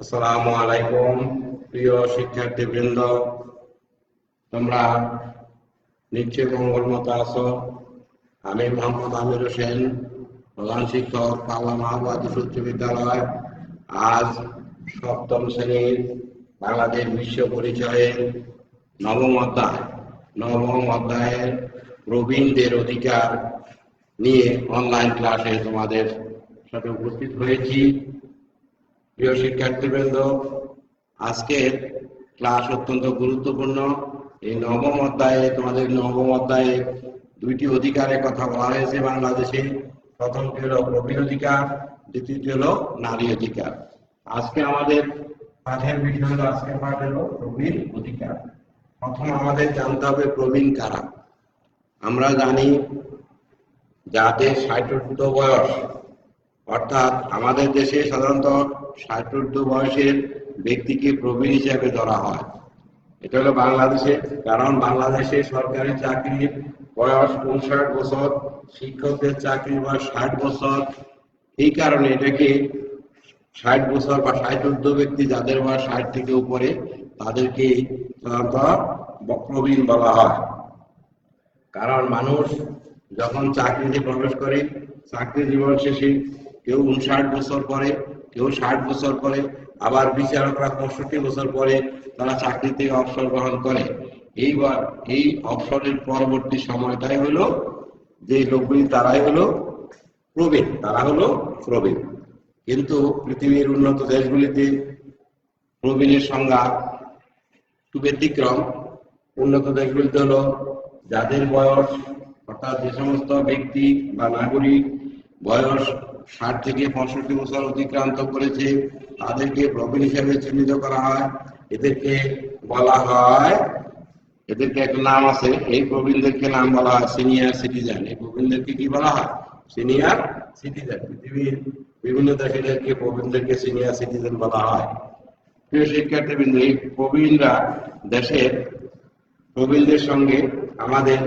আসসালামু আলাইকুম প্রিয় শিক্ষার্থীবৃন্দ, তোমরা নিশ্চয় মঙ্গলমত আছো। আমি মোহাম্মদ আমির হোসেন, প্রধান শিক্ষক, পাবনা মাহবাদী উচ্চ বিদ্যালয়। আজ সপ্তম শ্রেণীর বাংলাদেশ বিশ্ব পরিচয়ের নবম অধ্যায়ের প্রবীণদের অধিকার নিয়ে অনলাইন ক্লাসে তোমাদের সাথে উপস্থিত হয়েছি। প্রিয় শিক্ষার্থীবৃন্দ, আজকের ক্লাস অত্যন্ত গুরুত্বপূর্ণ। এই নবম অধ্যায়ে দুইটি অধিকারের কথা বলা হয়েছে বাংলাদেশে। প্রথমটি হলো প্রবীণ অধিকার, দ্বিতীয়টি হলো নারী অধিকার। আজকের পাঠ হলো প্রবীণ অধিকার। প্রথম আমাদের জানতে হবে প্রবীণ কারা। আমরা জানি যাদের 60 বয়স, অর্থাৎ আমাদের দেশে সাধারণত 60 বয়সের ব্যক্তিকে প্রবীণ হিসেবে ধরা হয়। এটা হলো বাংলাদেশে, কারণ বাংলাদেশে সরকারি চাকরির বয়স 59 বছর, শিক্ষকদের চাকরির বয়স 60 বছর। এই কারণে এটাকে 60 বছর বা 60 ব্যক্তি যাদের বয়স 60 থেকে উপরে, তাদেরকে সাধারণত প্রবীণ বলা হয়। কারণ মানুষ যখন চাকরিতে প্রবেশ করে, চাকরি জীবন শেষে কেউ 59 বছর পরে, কেউ 60 বছর পরে, আবার বিচারকরা 65 বছর পরে তারা চাকরি থেকে অবসর গ্রহণ করে। এই অবসরের পরবর্তী সময়টাই হলো যে লোকগুলি তারা হলো প্রবীণ। কিন্তু পৃথিবীর উন্নত দেশগুলিতে প্রবীণের সংজ্ঞা একটু ব্যতিক্রম। উন্নত দেশগুলিতে হলো যাদের বয়স, অর্থাৎ যে সমস্ত ব্যক্তি বা নাগরিক বয়স 60 থেকে 65 বছর অতিক্রান্ত করেছে, তাদেরকে প্রবীণ হিসেবে চিহ্নিত করা হয়। এদেরকে একটা নাম আছে। এই প্রবীণদেরকে নাম বলা হয় সিনিয়র সিটিজেন। এই প্রবীণদেরকে কি বলা হয়? Senior citizen. পৃথিবীর বিভিন্ন দেশেদেরকে প্রবীণদেরকে সিনিয়র সিটিজেন বলা হয়। প্রিয় শিক্ষার্থীবৃন্দ, এই প্রবীণদের সঙ্গে আমাদের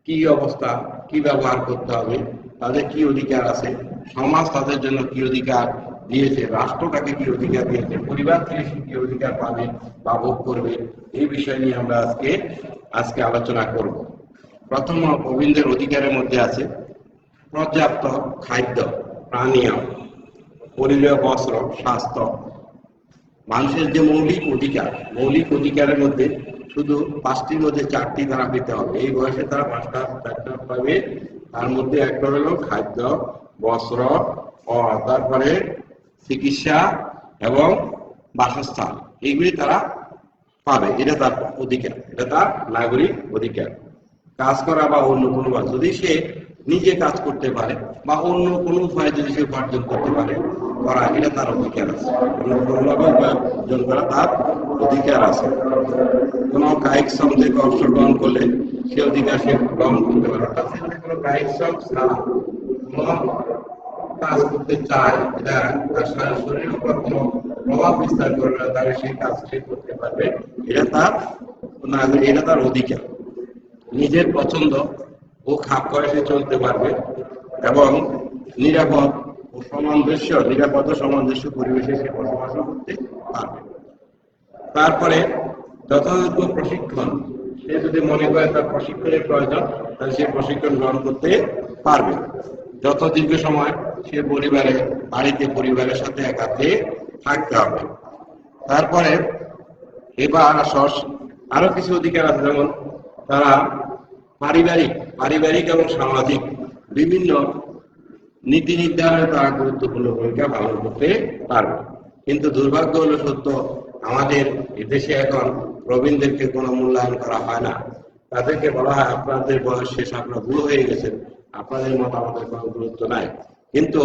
কি অবস্থা, কি ব্যবহার করতে হবে, তাদের কি অধিকার আছে, সমাজ তাদের জন্য কি অধিকার দিয়েছে, রাষ্ট্র তাকে কি অধিকার দিয়েছে, পরিবার থেকে কি অধিকার পাবে বা ভোগ করবে, এই বিষয় নিয়ে আমরা আজকে আলোচনা করব। প্রথম প্রবীণদের অধিকারের মধ্যে আছে পর্যাপ্ত খাদ্য, পানীয়, পরিবেশ, বস্ত্র, স্বাস্থ্য। মানুষের যে মৌলিক অধিকারের মধ্যে শুধু 5টির মধ্যে 4টি তারা পেতে হবে। এই বয়সে তারা 5টা পাবে। তার মধ্যে একটা হলো খাদ্য, বস্ত্র, তারপরে চিকিৎসা এবং বাসস্থান। এইগুলি তারা পাবে। এটা তার অধিকার, এটা তার নাগরিক অধিকার। কাজ করা বা অন্য কোনো, যদি সে নিজে কাজ করতে পারে বা অন্য কোনো উপায়ে যদি সে উপার্জন করতে পারে, এটা তার অধিকার আছে। অন্য কোনোভাবে উপার্জন করা তার অধিকার আছে। কোনো কায়িক শ্রম থেকে অবসর গ্রহণ করলে সে অধিকার সে গ্রহণ করতে পারে। অর্থাৎ সে যদি কোনো কায়িক শ্রম ছাড়া কোনো কাজ করতে চায়, এটা তার শরীরের উপর কোনো প্রভাব বিস্তার করবে না, তাহলে সেই কাজ সে করতে পারবে। এটা তার অধিকার। নিজের পছন্দ ও খাপ করে সে চলতে পারবে এবং নিরাপদ ও সামঞ্জস্য পরিবেশে সে বসবাস করতে পারবে। তারপরে যথাযোগ্য প্রশিক্ষণ, সে যদি মনে করে তার প্রশিক্ষণের প্রয়োজন, তাহলে সে প্রশিক্ষণ গ্রহণ করতে পারবে। যত দীর্ঘ সময় সে পরিবারের সাথে একাত্রে থাকতে হবে। তারপরে এবার আরো কিছু অধিকার আছে, যেমন তারা পারিবারিক এবং সামাজিক বিভিন্ন নীতি নির্ধারণে তারা গুরুত্বপূর্ণ ভূমিকা পালন করতে পারবে। কিন্তু দুর্ভাগ্য হলো সত্য, আমাদের দেশে এখন প্রবীণদেরকে কোনো মূল্যায়ন করা হয় না। তাদেরকে বলা হয় আপনাদের বয়স শেষ, আপনারা বুড়ো হয়ে গেছেন, আপনাদের মতামতের কোনো গুরুত্ব নাই। কিন্তু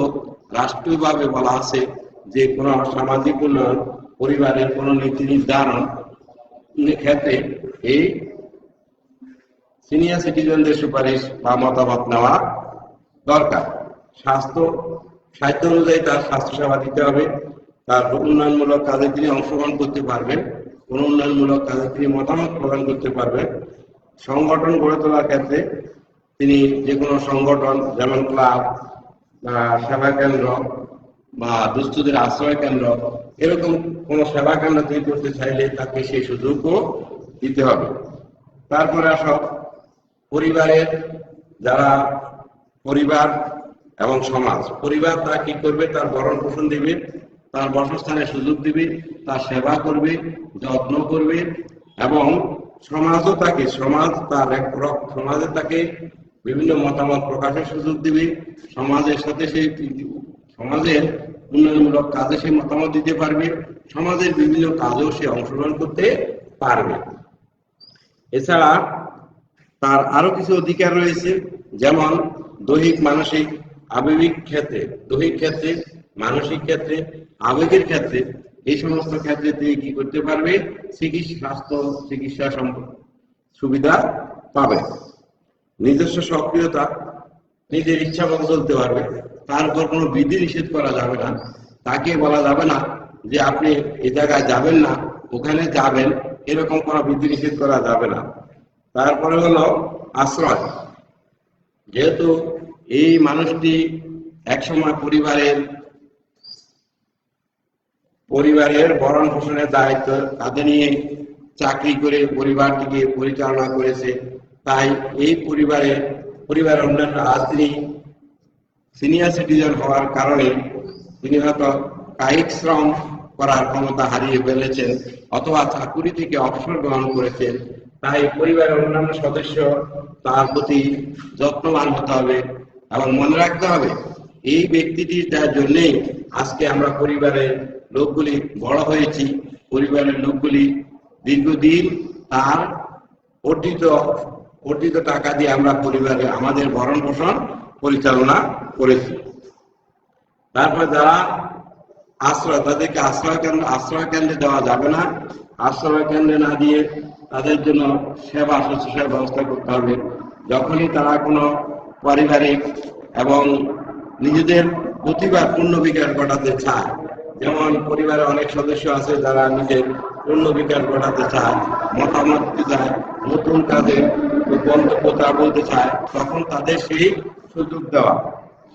রাষ্ট্রীয়ভাবে বলা আছে যে কোনো সামাজিক উন্নয়ন, পরিবারের কোনো নীতি নির্ধারণ ক্ষেত্রে এই সিনিয়র সিটিজেনদের সুপারিশ বা মতামত নেওয়া দরকার। সাধ্য অনুযায়ী তার স্বাস্থ্যসেবা দিতে হবে। তার উন্নয়নমূলক কাজে তিনি অংশগ্রহণ করতে পারবেন, কোন উন্নয়নমূলক কাজে তিনি মতামত প্রদান করতে পারবেন। সংগঠন গড়ে তোলার ক্ষেত্রে তিনি যে কোনো সংগঠন, যেমন ক্লাব, সেবা কেন্দ্র, বা দুস্থদের আশ্রয় কেন্দ্র, এরকম কোন সেবা কেন্দ্র তৈরি করতে চাইলে তাকে সেই সুযোগও দিতে হবে। তারপরে আসো পরিবারের যারা পরিবার এবং সমাজ, পরিবার তা কি করবে, তার ভরণ পোষণ দিবে, তার বাসস্থানের সুযোগ দিবে, তার সেবা করবে, যত্ন করবে, এবং সমাজও তাকে সমাজে তাকে বিভিন্ন মতামত প্রকাশের সুযোগ দিবে, সমাজের সাথে সেই সমাজের উন্নয়নমূলক কাজে সে মতামত দিতে পারবে, সমাজের বিভিন্ন কাজেও সে অংশগ্রহণ করতে পারবে। এছাড়া তার আরো কিছু অধিকার রয়েছে, যেমন দৈহিক, মানসিক, আবেগিক ক্ষেত্রে, দৈহিক ক্ষেত্রে, মানসিক ক্ষেত্রে, আবেগের ক্ষেত্রে, এই সমস্ত ক্ষেত্রে তিনি কি করতে পারবে, স্বাস্থ্য চিকিৎসা সুবিধা পাবে। নিজস্ব সক্রিয়তা, নিজের ইচ্ছা মতো চলতে পারবে, তার উপর কোনো বিধি নিষেধ করা যাবে না, তাকে বলা যাবে না যে আপনি এ জায়গায় যাবেন না, ওখানে যাবেন, এরকম কোনো বিধি নিষেধ করা যাবে না। তারপরে হলো আশ্রয়। যেহেতু এই মানুষটি একসময় পরিবারের ভরণ পোষণের দায়িত্ব কাঁধে নিয়ে চাকরি করে পরিবারটিকে পরিচালনা করেছে, তাই এই পরিবারের অন্যান্য, আজ তিনি সিনিয়র সিটিজেন হওয়ার কারণে তিনি হয়তো কায়িক শ্রম করার ক্ষমতা হারিয়ে ফেলেছেন অথবা চাকুরি থেকে অবসর গ্রহণ করেছেন, তাই পরিবারের অন্যান্য সদস্য তার প্রতি যত্নবান হতে হবে এবং মনে রাখতে হবে এই ব্যক্তিটির যার জন্যেই আজকে আমরা পরিবারের লোকগুলি বড় হয়েছি, পরিবারের লোকগুলি দীর্ঘদিন তার অর্জিত টাকা দিয়ে আমরা পরিবারে আমাদের ভরণ পোষণ পরিচালনা করেছি। তারপর যারা তাদেরকে আশ্রয় কেন্দ্রে দেওয়া যাবে না, আশ্রয় কেন্দ্রে না দিয়ে তাদের জন্য শুশ্রূষার ব্যবস্থা করতে হবে। যখনই তারা কোনো পারিবারিক এবং নিজেদের প্রতিভা পূর্ণ বিকাশ ঘটাতে চায়, যেমন পরিবারে অনেক সদস্য আছে যারা নিজের পূর্ণ বিকাশ ঘটাতে চায়, মতামত দিতে চায়, নতুন কাজে গন্তব্য বলতে চায়, তখন তাদের সেই সুযোগ দেওয়া।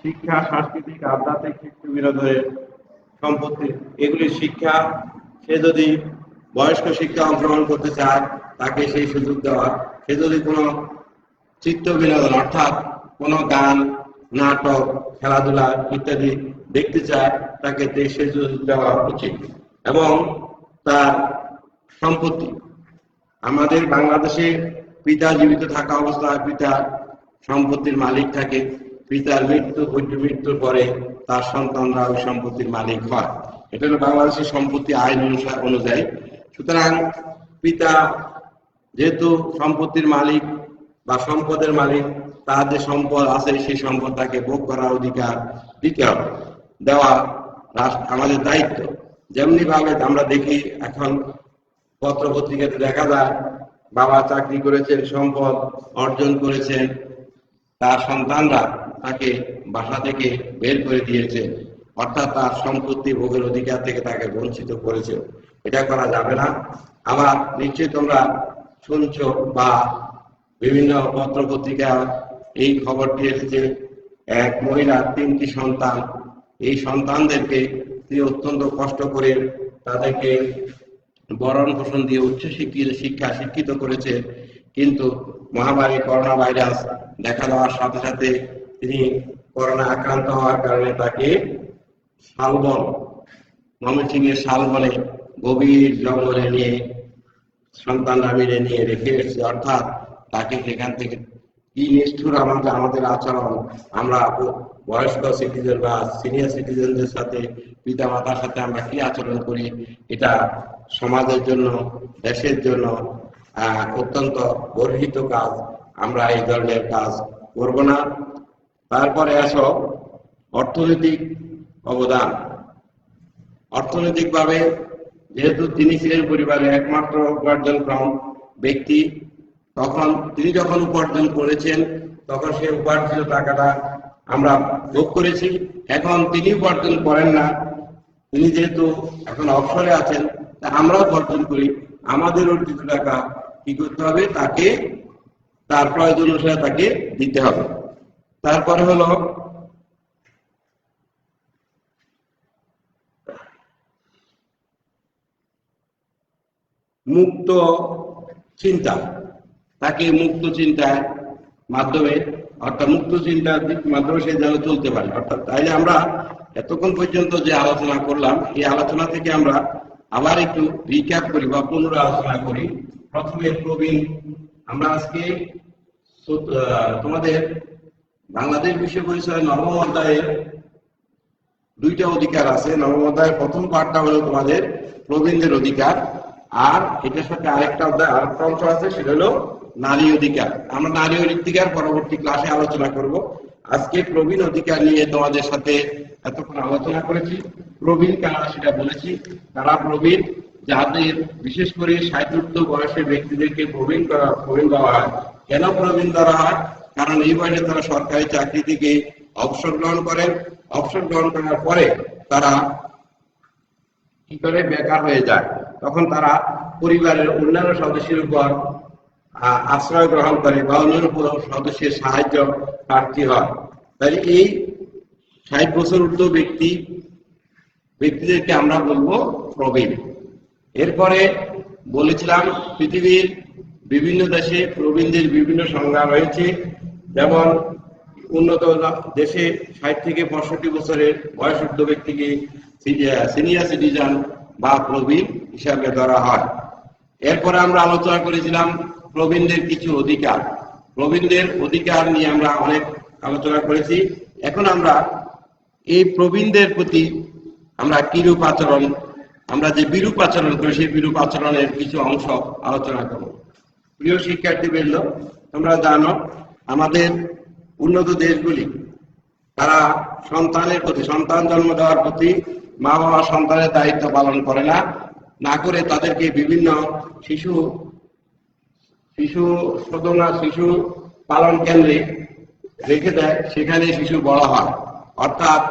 শিক্ষা, সাংস্কৃতিক, আধ্যাত্মিক, বিনোদনের সম্পত্তি, এগুলি শিক্ষা, সে যদি বয়স্ক শিক্ষা অংশগ্রহণ করতে চায় তাকে সেই সুযোগ দেওয়া, সে যদি কোনো চিত্ত বিনোদন অর্থাৎ কোনো গান, নাটক, খেলাধুলা ইত্যাদি দেখতে চায় তাকে সেই সুযোগ দেওয়া উচিত। এবং তার সম্পত্তি, আমাদের বাংলাদেশে পিতা জীবিত থাকা অবস্থায় পিতা সম্পত্তির মালিক থাকে, পিতার মৃত্যুর পরে তার সন্তানরা ওই সম্পত্তির মালিক হয়। এটা হলো বাংলাদেশের সম্পত্তি আইন অনুযায়ী। সুতরাং পিতা যেহেতু সম্পত্তির মালিক বা সম্পদের মালিক, তার যে সম্পদ আছে সেই সম্পদ তাকে ভোগ করার অধিকার দিতে হবে, দেওয়া আমাদের দায়িত্ব। যেমনি ভাবে আমরা দেখি এখন পত্র পত্রিকাতে দেখা যায় বাবা চাকরি করেছেন, সম্পদ অর্জন করেছেন, তার সন্তানরা তাকে বাসা থেকে বের করে দিয়েছে, অর্থাৎ তার সম্পত্তি ভোগের অধিকার থেকে তাকে বঞ্চিত করেছে। এটা করা যাবে না। আবার নিশ্চয়ই তোমরা শুনছো বা বিভিন্ন পত্র পত্রিকা এই খবরটি এসেছে, এক মহিলা 3টি সন্তান, এই সন্তানদেরকে তিনি অত্যন্ত কষ্ট করে তাদেরকে ভরণ পোষণ দিয়ে উচ্চ শিক্ষিত করেছে, কিন্তু মহামারী করোনা ভাইরাস দেখা দেওয়ার সাথে সাথে তিনি করোনা আক্রান্ত হওয়ার কারণে তাকে শালবন, ময়মনসিংহের শালবনে গভীর জঙ্গলে নিয়ে সন্তানরা মিলে নিয়ে রেখে এসেছে। অর্থাৎ তাকে সেখান থেকে কি নিষ্ঠুর আমাদের আচরণ, আমরা বয়স্ক সিটিজেন বা সিনিয়র সিটিজেনদের সাথে, পিতা মাতার সাথে আমরা কি আচরণ করি, এটা সমাজের জন্য, দেশের জন্য অত্যন্ত গর্হিত কাজ। আমরা এই ধরনের কাজ করব না। তারপরে আসো অর্থনৈতিক অবদান। অর্থনৈতিকভাবে যেহেতু তিনি ছিলেন পরিবারের একমাত্র উপার্জনক্ষম ব্যক্তি, তখন তিনি যখন উপার্জন করেছেন তখন সেই উপার্জিত টাকাটা আমরা ভোগ করেছি। এখন তিনি উপার্জন করেন না, তিনি যেহেতু এখন অবসরে আছেন, তা আমরাও উপার্জন করি। আমাদের অর্জিত টাকা কি করতে হবে, তাকে তার প্রয়োজন অনুসারে তাকে দিতে হবে। তারপরে হলো মুক্ত চিন্তা, তাকে মুক্ত চিন্তার মাধ্যমে অর্থাৎ মুক্ত চিন্তার মাধ্যমে সে যেন চলতে পারে। অর্থাৎ তাইলে আমরা এতক্ষণ পর্যন্ত যে আলোচনা করলাম, এই আলোচনা থেকে আমরা আবার একটু রিক্যাপ করি বা পুনরালোচনা করি। প্রথমে প্রবীণ, আমরা আজকে তোমাদের বাংলাদেশ বিষয় পরিচয় নবম অধ্যায়ে দুইটা অধিকার আছে। নবম অধ্যায়ের প্রথম পার্টটা হলো তোমাদের প্রবীণদের অধিকার, আর এটার সাথে আরেকটা অংশ আছে, সেটা হলো নারী অধিকার। আমরা নারী অধিকার পরবর্তী ক্লাসে আলোচনা করব। আজকে প্রবীণ অধিকার নিয়ে তোমাদের সাথে এতক্ষণ আলোচনা করেছি। প্রবীণ কারা সেটা বলেছি। তারা প্রবীণ যাদের বিশেষ করে 60 বয়সের ব্যক্তিদেরকে প্রবীণ বলা হয়। কেন প্রবীণ ধরা হয়? কারণ এই বয়সে তারা সরকারি চাকরি থেকে অবসর গ্রহণ করেন। অবসর গ্রহণ করার পরে তারা কি করে বেকার হয়ে যায়, তখন তারা পরিবারের অন্যান্য সদস্যের উপর আশ্রয় গ্রহণ করে বা অন্যান্য সদস্যের সাহায্য প্রার্থী হয়। তাই এই 60 বছর ঊর্ধ্ব ব্যক্তিদেরকে আমরা বলবো প্রবীণ। এরপরে বলেছিলাম পৃথিবীর বিভিন্ন দেশে প্রবীণদের বিভিন্ন সংজ্ঞা রয়েছে। যেমন উন্নত দেশে 60 থেকে 65 বছরের বয়স ঊর্ধ্ব ব্যক্তিকে সিনিয়র সিটিজেন বা প্রবীণ হিসাবে ধরা হয়। এরপরে আমরা আলোচনা করেছিলাম প্রবীণদের কিছু অধিকার। প্রবীণদের অধিকার নিয়ে আমরা অনেক আলোচনা করেছি। এখন আমরা এই প্রবীণদের প্রতি আমরা কিরূপ আচরণ, আমরা যে বিরূপ আচরণ করি সেই বিরূপ আচরণের কিছু অংশ আলোচনা করব। প্রিয় শিক্ষার্থীবৃন্দ, তোমরা জানো আমাদের উন্নত দেশগুলি তারা সন্তানের প্রতি, সন্তান জন্ম দেওয়ার প্রতি মা বাবা সন্তানের দায়িত্ব পালন করে না করে তাদেরকে বিভিন্ন শিশু পালন কেন্দ্রে রেখে দেয়, সেখানে শিশু বড় হয়। অর্থাৎ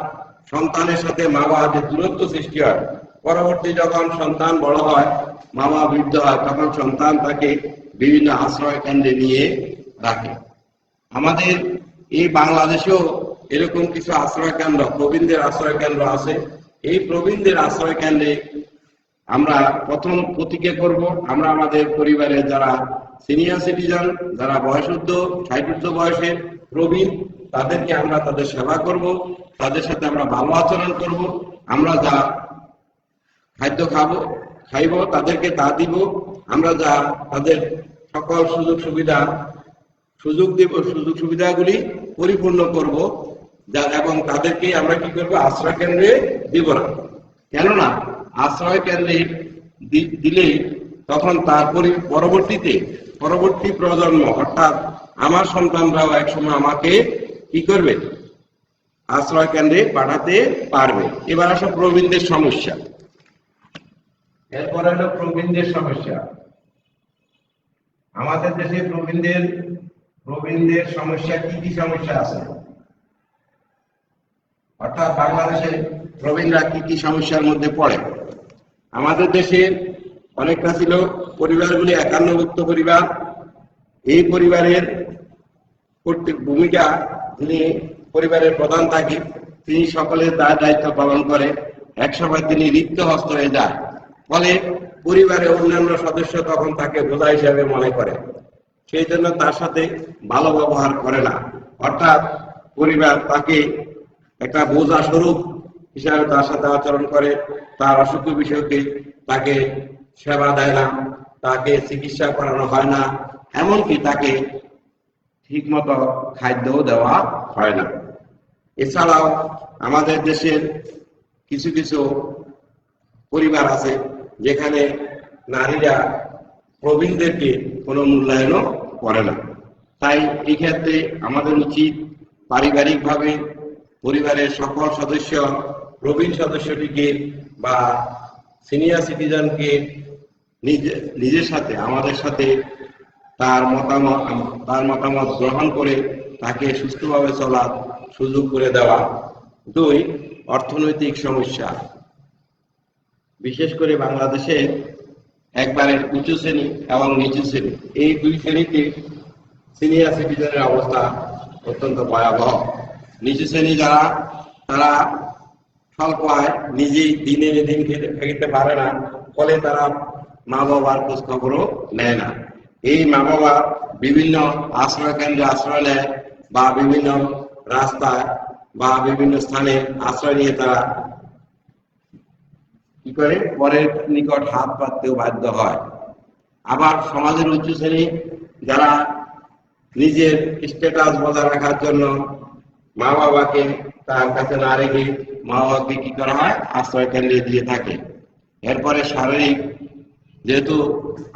সন্তানের সাথে মা বাবার যে দূরত্ব সৃষ্টি হয়, পরবর্তী যখন সন্তান বড় হয়, মা বাবা বৃদ্ধ হয়, তখন সন্তান তাকে বিভিন্ন আশ্রয় কেন্দ্রে নিয়ে রাখে। আমাদের এই বাংলাদেশেও এরকম কিছু আশ্রয় কেন্দ্র, প্রবীণদের আশ্রয় কেন্দ্র আছে। এই প্রবীণদের আশ্রয় কেন্দ্রে আমরা প্রথম প্রতিজ্ঞা করব, আমরা আমাদের পরিবারের যারা সিনিয়র সিটিজেন, যারা বয়সুদ্ধ 60 বয়সের প্রবীণ, তাদেরকে আমরা তাদের সেবা করব, তাদের সাথে আমরা ভালো আচরণ করব। আমরা যা খাদ্য খাইব তাদেরকে তা দিব। আমরা যা তাদের সকল সুযোগ সুবিধাগুলি পরিপূর্ণ করব, এবং তাদেরকে আমরা কি করবো, আশ্রয় কেন্দ্রে দিব না। কেননা আশ্রয় কেন্দ্রে দিলে তখন তার পরবর্তী প্রজন্ম অর্থাৎ আমার সন্তানরাও একসময় আমাকে কি করবে, আশ্রয় কেন্দ্রে পাঠাতে পারবে। এবার আসো প্রবীণদের সমস্যা। এরপর হলো প্রবীণদের সমস্যা। আমাদের দেশে প্রবীণদের সমস্যা কি সমস্যা আছে, অর্থাৎ বাংলাদেশে প্রবীণরা কি সমস্যার মধ্যে পড়ে। আমাদের দেশে অনেকটা ছিল পরিবারগুলি একান্নভুক্ত পরিবার। এই পরিবারের ভূমিকা, যিনি পরিবারের প্রধান থাকে, তিনি সকলের দায়িত্ব পালন করে। একসময় তিনি রিক্ত হস্ত হয়ে যায়, ফলে পরিবারের অন্যান্য সদস্য তখন তাকে বোঝা হিসাবে মনে করে, সেই জন্য তার সাথে ভালো ব্যবহার করে না। অর্থাৎ পরিবার তাকে একটা বোঝা স্বরূপ হিসাবে তার সাথে আচরণ করে। তার অসুখ বিষয়কে তাকে সেবা দেয় না, তাকে চিকিৎসা করানো হয় না, এমনকি তাকে ঠিক মতো খাদ্যও দেওয়া হয় না। এছাড়াও আমাদের দেশের কিছু পরিবার আছে যেখানে নারীরা প্রবীণদেরকে কোনো মূল্যায়নও করে না। তাই এই ক্ষেত্রে আমাদের উচিত পারিবারিকভাবে পরিবারের সকল সদস্য প্রবীণ সদস্যটিকে বা সিনিয়র সিটিজেনকে নিজের সাথে, আমাদের সাথে তার মতামত গ্রহণ করে তাকে সুস্থভাবে চলার সুযোগ করে দেওয়া। 2, অর্থনৈতিক সমস্যা। বিশেষ করে বাংলাদেশে একবারে উঁচু শ্রেণী এবং নিচু শ্রেণী, এই দুই শ্রেণীতে সিনিয়র সিটিজেনের অবস্থা অত্যন্ত ভয়াবহ। নিচু শ্রেণী যারা, তারা স্বল্প আয়, নিজেই দিনে দিন খেতে পারে না, ফলে তারা মা বাবার খোঁজ খবরও নেয় না। এই মা বাবা বিভিন্ন আশ্রয় কেন্দ্রে আশ্রয় নেয় বা বিভিন্ন রাস্তায় বা বিভিন্ন স্থানে আশ্রয় নিয়ে তারা কি করে পরের নিকট হাত পাততেও বাধ্য হয়। আবার সমাজের উচ্চ শ্রেণী যারা নিজের স্ট্যাটাস বজায় রাখার জন্য মা বাবাকে তার কাছে না রেখে মা বাবাকে কি করা হয়, আশ্রয় কেন্দ্রে দিয়ে থাকে। এরপরে শারীরিক, যেহেতু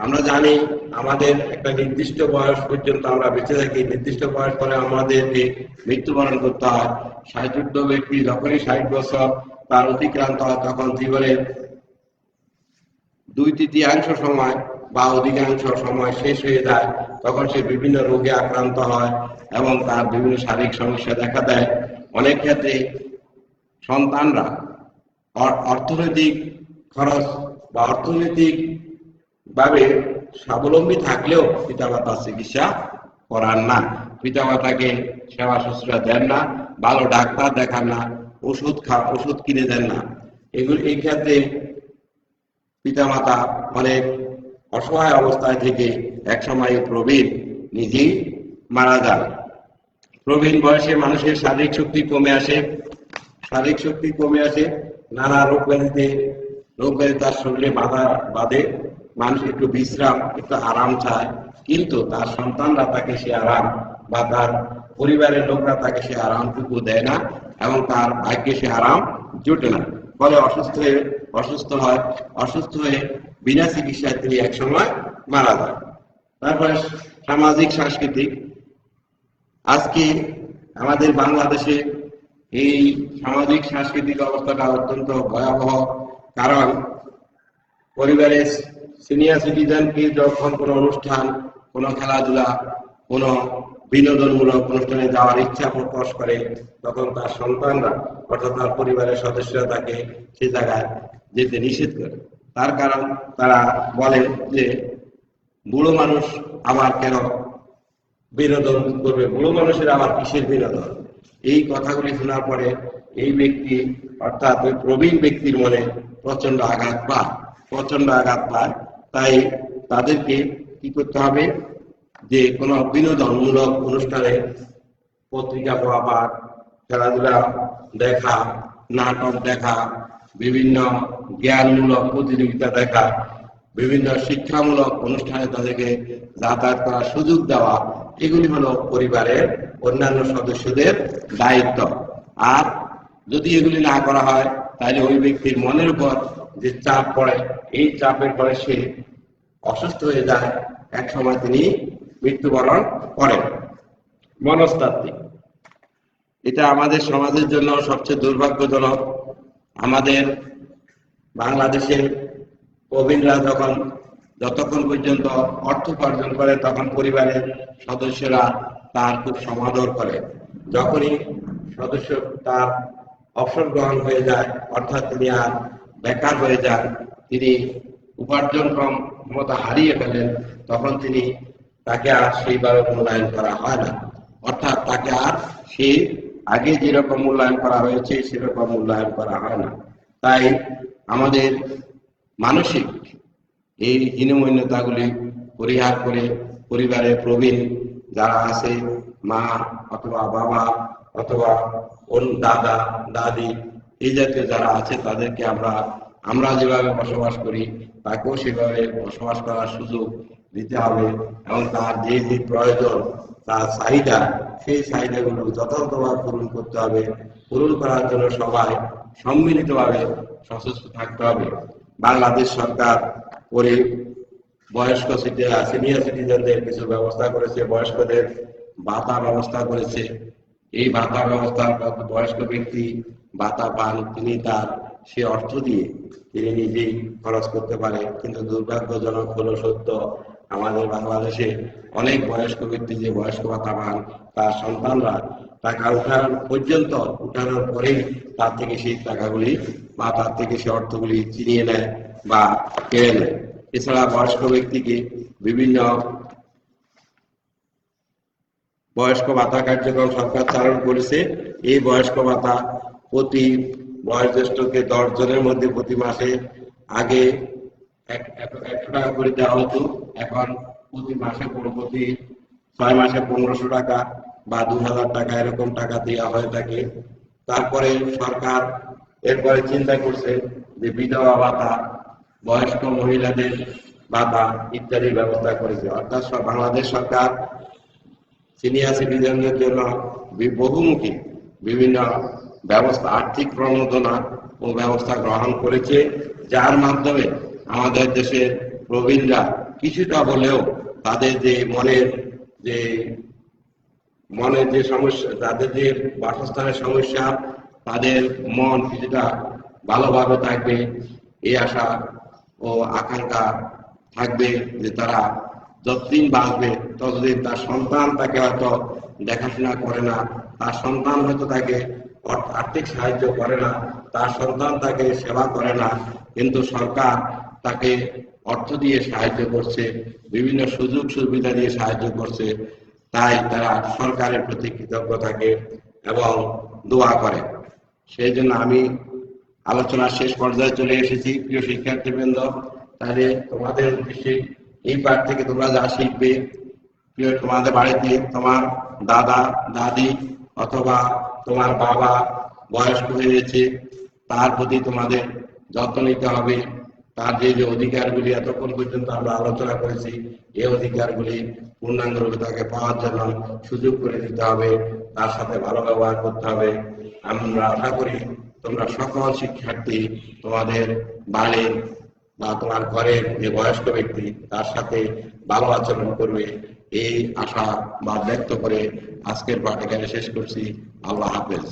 আমরা জানি আমাদের একটা নির্দিষ্ট বয়স পর্যন্ত আমরা বেঁচে থাকি, নির্দিষ্ট বয়স পরে আমাদেরকে মৃত্যুবরণ করতে হয়। 60 ব্যক্তি যখনই 60 বছর তার অতিক্রান্ত হয় তখন জীবনের 2/3 সময় বা অধিকাংশ সময় শেষ হয়ে যায়, তখন সে বিভিন্ন রোগে আক্রান্ত হয় এবং তার বিভিন্ন শারীরিক সমস্যা দেখা দেয়। অনেক ক্ষেত্রে সন্তানরা অর্থনৈতিক খরচ বা অর্থনৈতিক ভাবে স্বাবলম্বী থাকলেও পিতামাতার চিকিৎসা করান না, পিতামাতাকে সেবা শুশ্রূষা দেন না, ভালো ডাক্তার দেখান না, ওষুধ কিনে দেন না। এই ক্ষেত্রে পিতামাতা অনেক অসহায় অবস্থায় থেকে একসময় প্রবীণ নিজেই মারা যান। প্রবীণ বয়সে মানুষের শারীরিক শক্তি কমে আসে, নানা রোগ ব্যাধি তার শরীরে বাঁধে। মানুষ একটু বিশ্রাম, একটু আরাম চায়, কিন্তু তার সন্তানরা তাকে সে আরাম বা তার পরিবারের লোকরা তাকে সে আরামটুকু দেয় না এবং তার ভাগ্যে সে আরাম জোটে না। ফলে অসুস্থ হয়ে বিনা চিকিৎসায় তিনি একসময় মারা যান। তারপরে সামাজিক সাংস্কৃতিক, আজকে আমাদের বাংলাদেশে এই সামাজিক সাংস্কৃতিক অবস্থাটা অত্যন্ত ভয়াবহ। কারণ পরিবারের সিনিয়র সিটিজেনকে যখন কোনো অনুষ্ঠান, কোনো খেলাধুলা, কোনো বিনোদনমূলক অনুষ্ঠানে যাওয়ার ইচ্ছা প্রকাশ করে, তখন তার সন্তানরা অর্থাৎ তার পরিবারের সদস্যরা তাকে সে জায়গায় যেতে নিষেধ করে। তার কারণ তারা বলেন যে বুড়ো মানুষ আবার কেন বিনোদন করবে, বুড়ো মানুষের আবার কিসের বিনোদন। এই কথাগুলি শোনার পরে এই ব্যক্তি অর্থাৎ ওই প্রবীণ ব্যক্তির মনে প্রচন্ড আঘাত পায়। তাই তাদেরকে কি করতে হবে, যে কোনো বিনোদনমূলক অনুষ্ঠানে পত্রিকা পড়া পাঠ, খেলাধুলা দেখা, নাটক দেখা, বিভিন্ন জ্ঞানমূলক প্রতিযোগিতা দেখা, বিভিন্ন শিক্ষামূলক অনুষ্ঠানে তাদেরকে যাতায়াত করার সুযোগ দেওয়া, এগুলি হলো পরিবারের অন্যান্য সদস্যদের দায়িত্ব। আর যদি এগুলি না করা হয় তাহলে ওই ব্যক্তির মনের উপর যে চাপ পড়ে, এই চাপের ফলে সে অসুস্থ হয়ে যায়, এক সময় তিনি মৃত্যুবরণ করেন। মনস্তাত্ত্বিক, এটা আমাদের সমাজের জন্য সবচেয়ে দুর্ভাগ্যজনক। আমাদের বাংলাদেশের প্রবীণরা যতক্ষণ পর্যন্ত অর্থ উপার্জন করে তখন পরিবারের সদস্যরা তার খুব সমাদর করে। যখনই সদস্য তার অবসর গ্রহণ হয়ে যায়, অর্থাৎ তিনি আর বেকার হয়ে যান, তিনি উপার্জন ক্ষমতা হারিয়ে ফেলেন, তখন তাকে আর সেইভাবে মূল্যায়ন করা হয় না। অর্থাৎ তাকে আর সেই আগে যেরকম মূল্যায়ন করা হয়েছে সেরকম মূল্যায়ন করা হয় না। তাই আমাদের মানসিক এই হীনমন্যতাগুলি পরিহার করে পরিবারের প্রবীণ যারা আছে, মা অথবা বাবা অথবা দাদা দাদি, এই জাতীয় যারা আছে, তাদেরকে আমরা যেভাবে বসবাস করি তাকেও সেভাবে বসবাস করার সুযোগ দিতে হবে এবং তার যে যে প্রয়োজন, তার চাহিদা, সেই চাহিদাগুলো যথাযথভাবে পূরণ করতে হবে। পূরণ করার জন্য সবাই সম্মিলিতভাবে সচেষ্ট থাকতে হবে। বাংলাদেশ সরকার বয়স্ক সিনিয়র সিটিজেনদের কিছু ব্যবস্থা করেছে, বয়স্কদের ভাতা ব্যবস্থা করেছে। এই ভাতা ব্যবস্থার বয়স্ক ব্যক্তি ভাতা পান, তিনি সে অর্থ দিয়ে তিনি নিজেই খরচ করতে পারে। কিন্তু দুর্ভাগ্যজনক হলো সত্য, আমাদের বাংলাদেশে অনেক বয়স্ক ব্যক্তি যে বয়স্ক ভাতা পান, তার সন্তানরা টাকা উঠানোর পরেই তার থেকে সেই টাকাগুলি বা তার থেকে সে অর্থগুলি ছিনিয়ে নেয় বা কেড়ে নেয়। এছাড়া বয়স্ক ব্যক্তিকে বিভিন্ন বয়স্ক ভাতা কার্যক্রম সরকার চালু করেছে। এই বয়স্ক ভাতা প্রতি বয়োজ্যেষ্ঠকে 10 জনের মধ্যে প্রতি মাসে আগে 100 টাকা করে দেওয়া হতো, এখন প্রতি মাসে প্রতি 6 মাসে 1500 টাকা বা 2000 টাকা এরকম টাকা দেওয়া হয়ে থাকে। তারপরে সরকার এরপরে চিন্তা করছে যে বিধবা ভাতা, বয়স্ক মহিলাদের ভাতা ইত্যাদি ব্যবস্থা করেছে। অর্থাৎ বাংলাদেশ সরকার সিনিয়র সিটিজেনদের জন্য বহুমুখী বিভিন্ন ব্যবস্থা, আর্থিক প্রণোদনা ও ব্যবস্থা গ্রহণ করেছে, যার মাধ্যমে আমাদের দেশের প্রবীণরা কিছুটা হলেও তাদের যে মনের যে সমস্যা, তাদের যে বাসস্থানের সমস্যা, তাদের মন কিছুটা ভালোভাবে থাকবে এই আশা ও আকাঙ্ক্ষা থাকবে যে তারা যতদিন বাঁচবে ততদিন তার সন্তান তাকে হয়তো দেখাশোনা করে না, তার সন্তান হয়তো তাকে আর্থিক সাহায্য করে না, তার সন্তান তাকে সেবা করে না, কিন্তু সরকার তাকে অর্থ দিয়ে সাহায্য করছে, বিভিন্ন সুযোগ সুবিধা দিয়ে সাহায্য করছে। তাই তারা সরকারের প্রতি কৃতজ্ঞ থাকে এবং দোয়া করে। সেই জন্য আমি আলোচনার শেষ পর্যায়ে চলে এসেছি। প্রিয় শিক্ষার্থীবৃন্দ, তাহলে তোমাদের উদ্দেশ্যে এই পাঠ থেকে তোমরা যা শিখবে, তোমাদের বাড়িতে তোমার দাদা দাদি অথবা তোমার বাবা বয়স্ক হয়েছে, তার প্রতি তোমাদের যত্ন নিতে হবে। তার যে যে অধিকারগুলি এতক্ষণ পর্যন্ত আমরা আলোচনা করেছি, এই অধিকারগুলি পূর্ণাঙ্গরূপে তাকে পাওয়ার জন্য সুযোগ করে দিতে হবে, তার সাথে ভালো ব্যবহার করতে হবে। আমরা আশা করি তোমরা সকল শিক্ষার্থী তোমাদের বাড়ির বা তোমার ঘরের যে বয়স্ক ব্যক্তি তার সাথে ভালো আচরণ করবে, এই আশা বা ব্যক্ত করে আজকের পাঠ এখানে শেষ করছি। আল্লাহ হাফেজ।